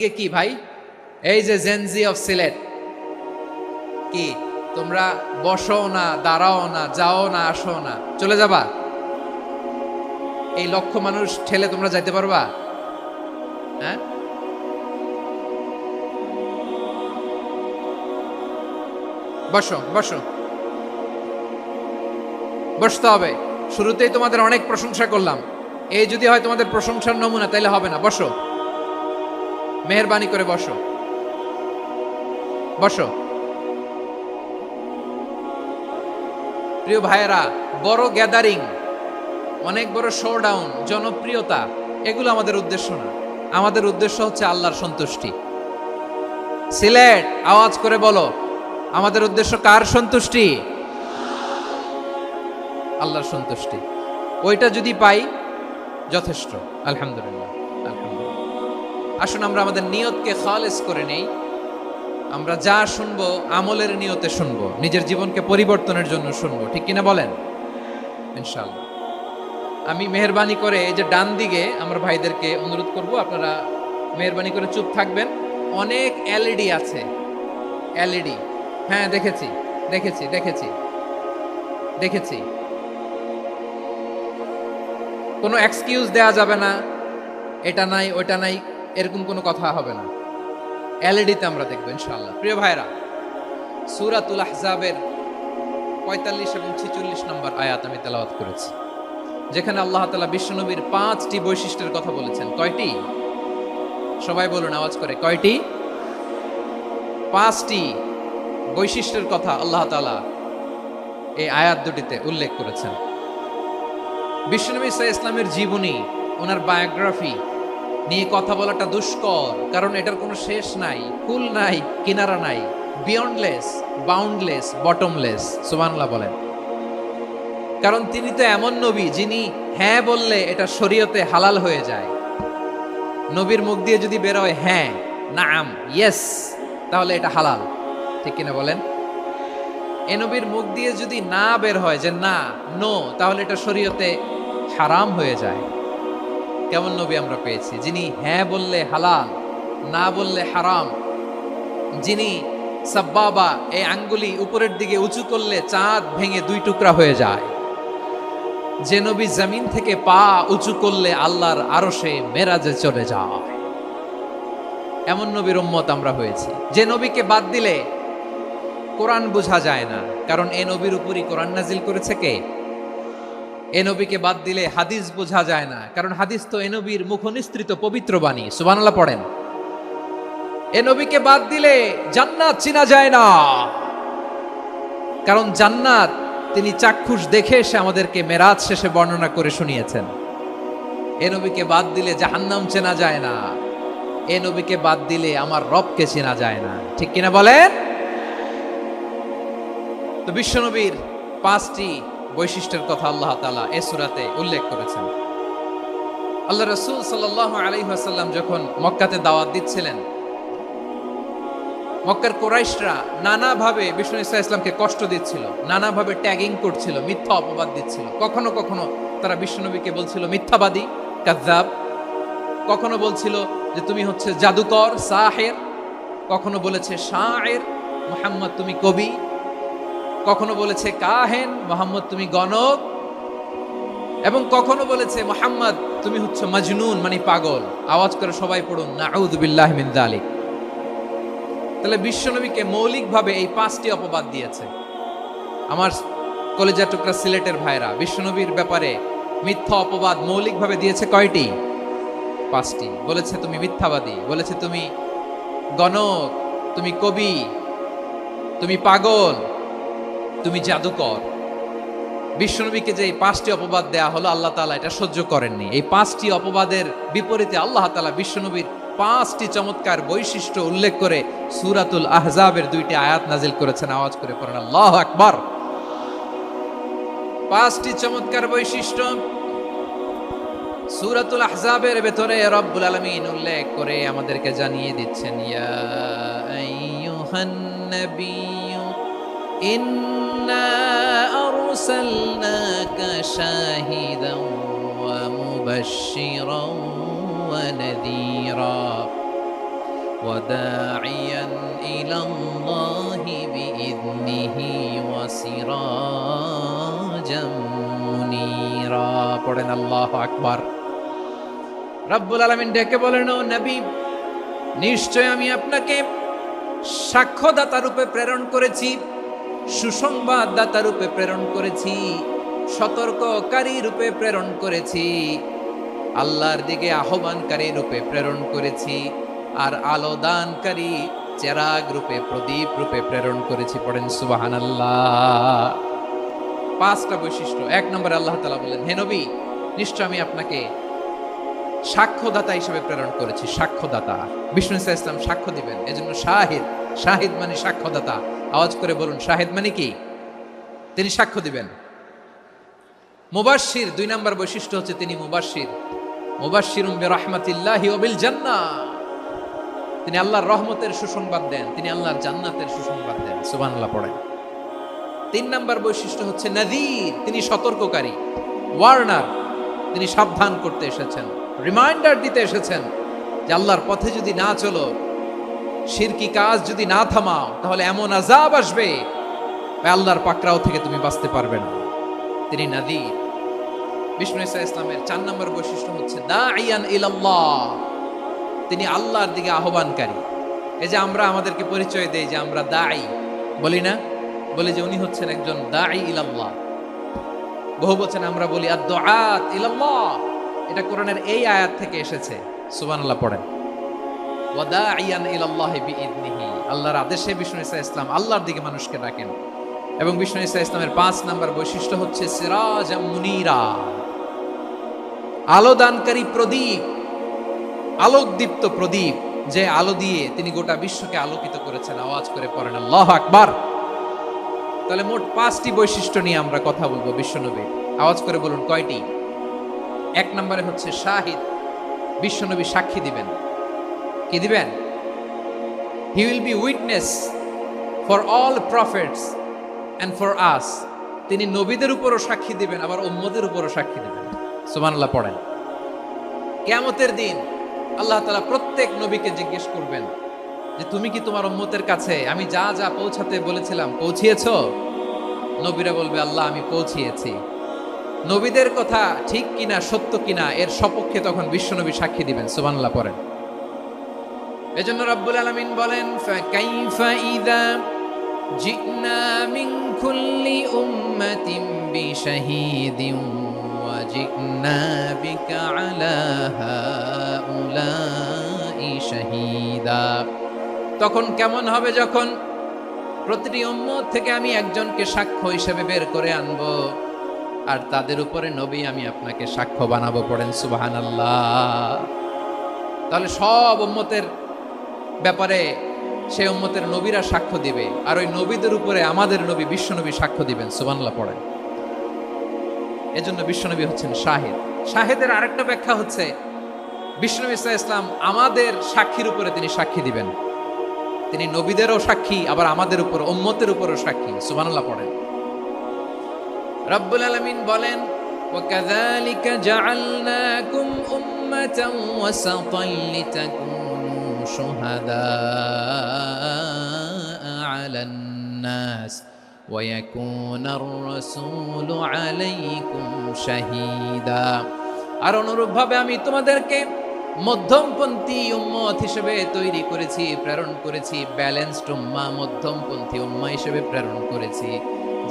কি ভাই, এই যে জেনজি অফ সিলেট, কি তোমরা বসো না, দাঁড়াও না, যাও না, আসো না, চলে যাবা? এই লক্ষ মানুষ ঠেলে তোমরা যাইতে পারবা? হ্যাঁ, বসো বসো, বসতে হবে। শুরুতেই তোমাদের অনেক প্রশংসা করলাম, এই যদি হয় তোমাদের প্রশংসার নমুনা, তাইলে হবে না। বসো, মেহেরবানি করে বসো, বসো। প্রিয় ভাইয়েরা, বড় গ্যাদারিং, অনেক বড় শোডাউন, জনপ্রিয়তা, এগুলো আমাদের উদ্দেশ্য না। আমাদের উদ্দেশ্য হচ্ছে আল্লাহর সন্তুষ্টি। সিলেট, আওয়াজ করে বলো, আমাদের উদ্দেশ্য কার সন্তুষ্টি? আল্লাহর সন্তুষ্টি। ওইটা যদি পাই, যথেষ্ট। আলহামদুলিল্লাহ, আলহামদুলিল্লাহ। আসুন আমরা আমাদের নিয়তকে খালেস করে নেই। আমরা যা শুনবো আমলের নিয়তে শুনবো, নিজের জীবনকে পরিবর্তনের জন্য শুনবো, ঠিক কিনা বলেন? ইনশাআল্লাহ। আমি মেহেরবানি করে এই যে ডান দিকে আমার ভাইদেরকে অনুরোধ করব, আপনারা মেহেরবানি করে চুপ থাকবেন। অনেক এলইডি আছে, এলইডি। হ্যাঁ, দেখেছি দেখেছি দেখেছি দেখেছি। কোনো এক্সকিউজ দেয়া যাবে না, এটা নাই ওইটা নাই, এরকম কোনো কথা হবে না। এলইডিতে আমরা দেখবো ইনশাআল্লাহ। প্রিয় ভাইরা, সূরাতুল আহজাবের 45 এবং 46 নম্বর আয়াত আমি তেলাওয়াত করেছি, যেখানে আল্লাহ তাআলা বিশ্বনবীর 5টি বৈশিষ্ট্যের কথা বলেছেন। কয়টি? সবাই বলুন আওয়াজ করে, কয়টি? 5টি বৈশিষ্ট্যের কথা আল্লাহ তাআলা এই আয়াত দুটিতে উল্লেখ করেছেন। বিশ্বনবী সাল্লাল্লাহু আলাইহি ইসলামের জীবনী, ওনার বায়োগ্রাফি নিয়ে কথা বলাটা দুষ্কর, কারণ এটার কোনো শেষ নাই, কুল নাই, কিনারা নাই, বিয়ন্ডলেস, বাউন্ডলেস, বটমলেস। সুবহানাল্লাহ বলেন। কারণ তিনি তো এমন নবী যিনি হ্যাঁ বললে এটা শরীয়তে হালাল হয়ে যায়। নবীর মুখ দিয়ে যদি বের হয় হ্যাঁ, নাম, ইয়েস, তাহলে এটা হালাল, ঠিক কিনা বলেন? এ নবীর মুখ দিয়ে যদি না বের হয় যে না, নো, তাহলে এটা শরীয়তে হারাম হয়ে যায়। কেমন নবী আমরা পেয়েছি, যিনি হ্যাঁ বললে হালাল, না বললে হারাম, যিনি সাব্বাবা, এই আঙ্গুলি উপরের দিকে উঁচু করলে চাঁদ ভেঙে 2 টুকরা হয়ে যায়, যে নবী জমিন থেকে পা উঁচু করলে আল্লাহর আরশে মেরাজে চলে যায়। এমন নবীর উম্মত আমরা হয়েছি। যে নবীকে বাদ দিলে কোরআন বোঝা যায় না, কারণ এ নবীর উপরই কোরআন নাজিল করেছে কে? এ নবীকে বাদ দিলে হাদিস বোঝা যায় না, কারণ হাদিস তো এ নবীর মুখনিসৃত পবিত্র বাণী। সুবহানাল্লাহ পড়েন। এ নবীকে বাদ দিলে জান্নাত চিনা যায় না, কারণ জান্নাত তিনি চাক্ষুষ দেখে এসে আমাদেরকে মেরাজ শেষে বর্ণনা করে শুনিয়েছেন। এ নবীকে বাদ দিলে জাহান্নাম চেনা যায় না, এ নবীকে বাদ দিলে আমার রবকে চেনা যায় না, ঠিক কিনা বলেন? তো বিশ্বনবীর 5টি বৈশিষ্ট্যের কথা আল্লাহ তাআলা এই সূরাতে উল্লেখ করেছেন। আল্লাহ রাসূল সাল্লাল্লাহু আলাইহি ওয়াসাল্লাম যখন মক্কাতে দাওয়াত দিচ্ছিলেন, মক্কার কুরাইশরা নানাভাবে বিষ্ণু ঈসা ইসলামকে কষ্ট দিচ্ছিল, নানাভাবে ট্যাগিং করছিল, মিথ্যা অপবাদ দিচ্ছিল। কখনো কখনো তারা বিশ্বনবীকে বলছিল মিথ্যাবাদী, কাযযাব। কখনো বলছিল যে তুমি হচ্ছে জাদুকর, সাহের। কখনো বলেছে শায়ের, মুহাম্মদ তুমি কবি। কখনো বলেছে কাহেন, মুহাম্মদ তুমি গণক। এবং কখনো বলেছে মুহাম্মদ তুমি হচ্ছে মাজনুন, মানে পাগল। আওয়াজ করে সবাই পড়ুন, নাউযু বিল্লাহি মিন যালিক। তাহলে বিশ্বনবীকে মৌলিকভাবে এই 5টি অপবাদ দিয়েছে। আমার কলেজা টুকরা সিলেটের ভাইরা, বিশ্বনবীর ব্যাপারে মিথ্যা অপবাদ মৌলিকভাবে দিয়েছে কয়টি? 5টি। বলেছে তুমি মিথ্যাবাদী, বলেছে তুমি গণক, তুমি কবি, তুমি পাগল, তুমি জাদুকর। বিশ্বনবীকে যে এই 5টি অপবাদ দেয়া হলো, আল্লাহ তাআলা এটা সহ্য করেননি। এই 5টি অপবাদের বিপরীতে আল্লাহ তাআলা বিশ্বনবীর 5টি চমৎকার বৈশিষ্ট্য উল্লেখ করে সূরাতুল আহজাবের 2টি আয়াত নাজিল করেছেন। আওয়াজ করে পড়েন আল্লাহু আকবার। 5টি চমৎকার বৈশিষ্ট্য সূরাতুল আহজাবের ভেতরে রব্বুল আলামিন উল্লেখ করে আমাদেরকে জানিয়ে দিচ্ছেন, ইয়া আইয়ুহান নাবিয়্যু ইন্না আরসালনাকা শাহিদান ওয়া মুবাশশিরান ওয়া নাযীরা। وداعيا إلى الله بإذنه وسراجا منيرا পড়েন আল্লাহু আকবার। রব্বুল আলামিন ডেকে বলেন, ও নবী, নিশ্চয় আমি আপনাকে সাক্ষ্যদাতা রূপে প্রেরণ করেছি, সুসংবাদদাতা রূপে প্রেরণ করেছি, সতর্ককারী রূপে প্রেরণ করেছি, আল্লাহর দিকে আহ্বানকারী রূপে প্রেরণ করেছি, আর আলো দানকারী চেরাগ রূপে, প্রদীপ রূপে প্রেরণ করেছি। পড়েন সুবহানাল্লাহ। পাঁচটা বৈশিষ্ট্য। এক নম্বরে আল্লাহ তাআলা বলেন, হে নবী, নিশ্চয় আমি আপনাকে সাক্ষ্যদাতা হিসেবে প্রেরণ করেছি। সাক্ষ্যদাতা, বিষ্ণু ইসা ইসলাম সাক্ষ্য দিবেন, এজন্য শাহিদ। শাহিদ মানে সাক্ষ্যদাতা। আওয়াজ করে বলুন, শাহিদ মানে কি? তিনি সাক্ষ্য দিবেন। মুবাশশির, দুই নম্বর বৈশিষ্ট্য হচ্ছে তিনি মুবাশশির। মুবাশশিরুম বিরাহমাতিল্লাহি ওয়া বিল জান্নাহ, তিনি আল্লাহর রহমতের সুসংবাদ দেন, তিনি আল্লাহর জান্নাতের সুসংবাদ দেন। সুবহানাল্লাহ পড়েন। তিন নম্বর বৈশিষ্ট্য হচ্ছে নাযীর, তিনি সতর্ককারী, ওয়ার্নার, তিনি সাবধান করতে এসেছেন, রিমাইন্ডার দিতে এসেছেন যে আল্লাহর পথে যদি না চলো, শিরকি কাজ যদি না থামাও, তাহলে এমন আযাব আসবে আল্লাহর পাকড়াও থেকে তুমি বাঁচতে পারবে না। তিনি নাযীর। বিষ্ণু ইসা ইসলামের চার নম্বর বৈশিষ্ট্য হচ্ছে দাঈয়ান ইলাল্লাহ, তিনি আল্লাহর দিকে আহ্বানকারী। এই যে আমরা আমাদেরকে পরিচয় দেই যে আমরা দাঈ, বলি না? বলি যে উনি হচ্ছেন একজন দাঈ ইলাল্লাহ। বহু বচনে আমরা বলি আদ-দুআত ইলাল্লাহ। এটা কোরআনের এই আয়াত থেকে এসেছে। সুবহানাল্লাহ পড়েন। ওয়া দাঈয়ান ইলাল্লাহি বিইذনিহি, আল্লাহর আদেশে বিষ্ণু ইসা ইসলাম আল্লাহর দিকে মানুষকে ডাকেন। এবং বিষ্ণু ইসা ইসলামের 5 নম্বর বৈশিষ্ট্য হচ্ছে সিরাজাম মুনীরা, আলোদানকারী প্রদীপ, আলোকদীপ্ত প্রদীপ, যে আলো দিয়ে তিনি গোটা বিশ্বকে আলোকিত করেছেন। আওয়াজ করে পড়েন আল্লাহু আকবার। তাহলে মোট 5টি বৈশিষ্ট্য নিয়ে আমরা কথা বলবো বিশ্বনবী। আওয়াজ করে বলুন কয়টি? এক নম্বরে হচ্ছে শাহিদ, বিশ্বনবী সাক্ষী দিবেন। কি দিবেন? He will be witness for all prophets and for us, তিনি নবীদের উপরও সাক্ষী দিবেন, আবার উম্মতের উপরও সাক্ষী দিবেন। সুবহানাল্লাহ পড়েন। কিয়ামতের দিন আল্লাহ তাআলা প্রত্যেক নবীকে জিজ্ঞেস করবেন যে তুমি কি তোমার উম্মতের কাছে আমি যা যা পৌঁছাতে বলেছিলাম পৌঁছিয়েছো? নবীরা বলবে, আল্লাহ আমি পৌঁছিয়েছি। নবীদের কথা ঠিক কিনা, সত্য কিনা, এর সপক্ষে তখন বিশ্বনবী সাক্ষী দিবেন। সুবহানাল্লাহ পড়েন। এজন্য রব্বুল আলামিন বলেন, ফাকাইফা ইযা জি'না মিন কুল্লি উম্মাতিন বিশাহীদিন ওয়া জি'না বিকা আলা হাউলাই শাহীদা। তখন কেমন হবে যখন প্রতিটি উম্মত থেকে আমি একজনকে সাক্ষ্য হিসেবে বের করে আনবো, আর তাদের উপরে নবী আমি আপনাকে সাক্ষ্য বানাবো। পড়েন সুবহানাল্লাহ। তাহলে সব উম্মতের ব্যাপারে সেই উম্মতের নবীরা সাক্ষ্য দিবে, আর ওই নবীদের উপরে আমাদের নবী বিশ্বনবী সাক্ষ্য দিবেন। সুবহানাল্লাহ পড়েন। এজন্য বিশ্বনবী হচ্ছেন শাহিদ। শাহিদের আরেকটা ব্যাখ্যা হচ্ছে বিশ্বনবী সাল্লাল্লাহু আলাইহি ওয়াসাল্লাম আমাদের সাক্ষীর উপরে তিনি সাক্ষী দিবেন। তিনি নবীদেরও সাক্ষী, আবার আমাদের উপর, উম্মতের উপরও সাক্ষী। সুবহানাল্লাহ পড়েন। রব্বুল আলামিন বলেন, ওয়াকাযালিকা জাআলনাকুম উম্মাতান ওয়াসাতান লিতাকুনু শুহাদাআ আলান নাস ওয়া ইয়াকুনার রাসূলু আলাইকুম শাহীদা। আর অনুরূপভাবে আমি তোমাদেরকে মধ্যমপন্থী উম্মত হিসেবে তৈরি করেছি, প্রেরণ করেছি। ব্যালেন্সড উম্মাহ, মধ্যমপন্থী উম্মাহ হিসেবে প্রেরণ করেছি,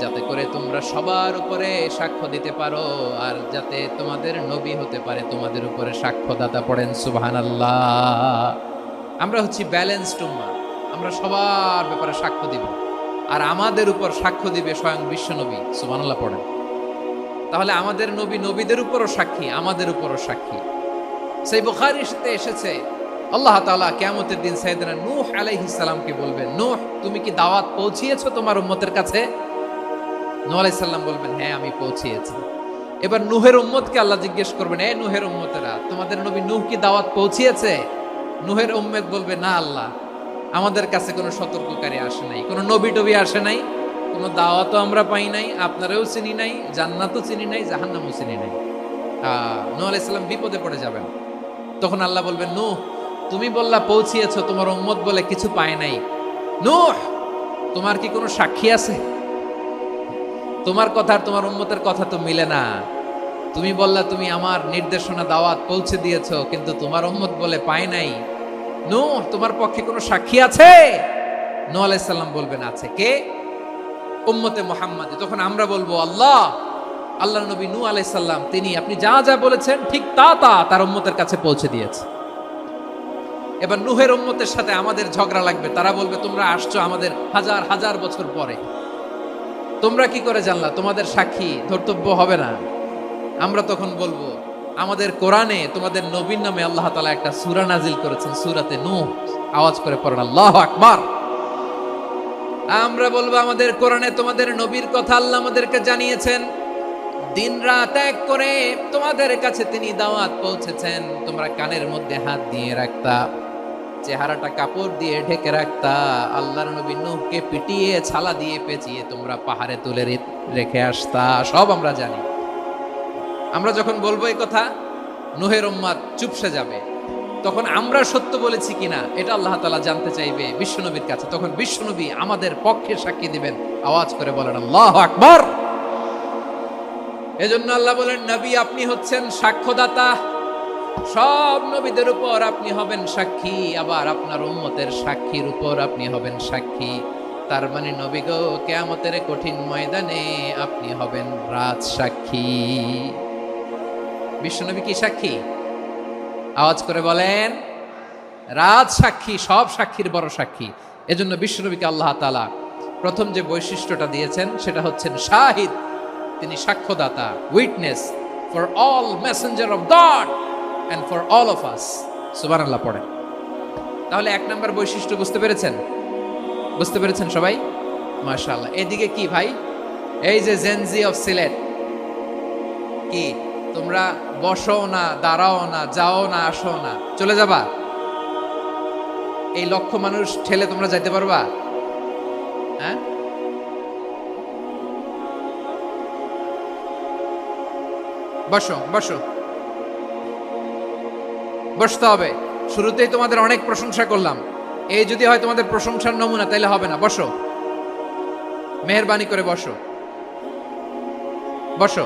যাতে করে তোমরা সবার উপরে সাক্ষ্য দিতে পারো, আর যাতে তোমাদের নবী হতে পারে তোমাদের উপরে সাক্ষ্যদাতা। পড়েন সুবহানাল্লাহ। আমরা হচ্ছি ব্যালেন্সড উম্মাহ, আমরা সবার ব্যাপারে সাক্ষ্য দিব, আর আমাদের উপর সাক্ষ্য দিবে স্বয়ং বিশ্বনবী। সুবহানাল্লাহ পড়েন। তাহলে আমাদের নবী নবীদের উপরও সাক্ষী, আমাদের উপরও সাক্ষী। সেই বুখারীতে এসেছে আল্লাহ তাআলা কিয়ামতের দিন সাইয়েদনা নূহ আলাইহিস সালামকে বলবেন, নূহ তুমি কি দাওয়াত পৌঁছিয়েছো তোমার উম্মতের কাছে? নূহ আলাইহিস সালাম বলবেন, হ্যাঁ আমি পৌঁছিয়েছি। এবার নূহের উম্মতকে আল্লাহ জিজ্ঞেস করবেন, এ নূহের উম্মতেরা, তোমাদের নবী নূহ কি দাওয়াত পৌঁছিয়েছে? নূহের উম্মত বলবে, না আল্লাহ, আমাদের কাছে কোনো সতর্ককারী আসে নাই, কোনো নবী টবি আসে নাই, কোনো দাওয়াতও আমরা পাই নাই, আপনারাও চিনি নাই, জান্নাতও চিনি নাই, জাহান্নামও চিনি নাই। নূহ আলাইহিস সালাম বিপদে পড়ে যাবেন। তখন আল্লাহ বলবেন, নূহ তুমি বললা পৌঁছিয়েছো, তোমার উম্মত বলে কিছু পায় নাই। নূহ, তোমার কি কোনো সাক্ষী আছে? তোমার কথা আর তোমার উম্মতের কথা তো মিলে না। তুমি বললা তুমি আমার নির্দেশনা দাওয়াত পৌঁছে দিয়েছো, কিন্তু তোমার উম্মত বলে পায় নাই। নূহ, তোমার পক্ষে কোনো সাক্ষী আছে? নূহ আলাইহিস সালাম বলবেন আছে। কে? উম্মতে মুহাম্মাদী। তখন আমরা বলবো আল্লাহ, আল্লাহর নবী নূহ আলাইহিস সালাম তিনি আপনি যা যা বলেছেন ঠিক তা তা তার উম্মতের কাছে পৌঁছে দিয়েছে। এবার নূহের উম্মতের সাথে আমাদের ঝগড়া লাগবে। তারা বলবে তোমরা আসছো আমাদের হাজার হাজার বছর পরে, তোমরা কি করে জানলা? তোমাদের সাক্ষী ধর্তব্য হবে না। আমরা তখন বলবো আমাদের কোরআনে তোমাদের নবীর নামে আল্লাহ তাআলা একটা সূরা নাজিল করেছেন, সূরাতে নূহ। আওয়াজ করে পড়েন আল্লাহু আকবার। আমরা বলবো আমাদের কোরআনে তোমাদের নবীর কথা আল্লাহ আমাদেরকে জানিয়েছেন, দিন রাত এক করে তোমাদের কাছে তিনি দাওয়াত পৌঁছেছেন। তোমরা কানের মধ্যে হাত দিয়ে রাখতা, চেহারাটা কাপড় দিয়ে ঢেকে রাখতা, আল্লাহর নবী নূহকে পিটিয়ে ছালা দিয়ে পেঁচিয়ে তোমরা পাহাড়ে তুলে রেখে আসতা। সব আমরা জানি। আমরা যখন বলবো এই কথা, নূহের উম্মত চুপসে যাবে। তখন আমরা সত্য বলেছি কিনা এটা আল্লাহ তাআলা জানতে চাইবে বিশ্বনবীর কাছে। তখন বিশ্বনবী আমাদের পক্ষে সাক্ষী দিবেন। আওয়াজ করে বলেন আল্লাহু আকবার। এজন্য আল্লাহ বলেন নবী আপনি হচ্ছেন সাক্ষ্যদাতা, সব নবীদের উপর আপনি হবেন সাক্ষী, আবার আপনার উম্মতের সাক্ষীর উপর আপনি হবেন সাক্ষী। তার মানে নবী গো, কিয়ামতের কঠিন ময়দানে আপনি হবেন রাজ সাক্ষী। বিশ্বনবী কি সাক্ষী? আওয়াজ করে বলেন রাজ সাক্ষী, সব সাক্ষীর বড় সাক্ষী। এজন্য বিশ্বনবীকে আল্লাহ তাআলা প্রথম যে বৈশিষ্ট্যটা দিয়েছেন সেটা হচ্ছেন শাহিদ। তিনি সাক্ষ্যদাতা, witness for all messenger of God and for all of us. সুবহানাল্লাহ পড়েন। তাহলে এক নাম্বার বৈশিষ্ট্য বুঝতে পেরেছেন? বুঝতে পেরেছেন সবাই? মাশাআল্লাহ। এদিকে কি ভাই, এই যে জেনজি অফ সিলেট, কি তোমরা বসো না, দাঁড়াও না, যাও না, আসো না, চলে যাবা? এই লক্ষ মানুষ ঠেলে তোমরা যাইতে পারবা? হ্যাঁ, বসো বসো, বসতে হবে। শুরুতেই তোমাদের অনেক প্রশংসা করলাম, এই যদি হয় তোমাদের প্রশংসার নমুনা তাইলে হবে না। বসো, মেহেরবানি করে বসো, বসো।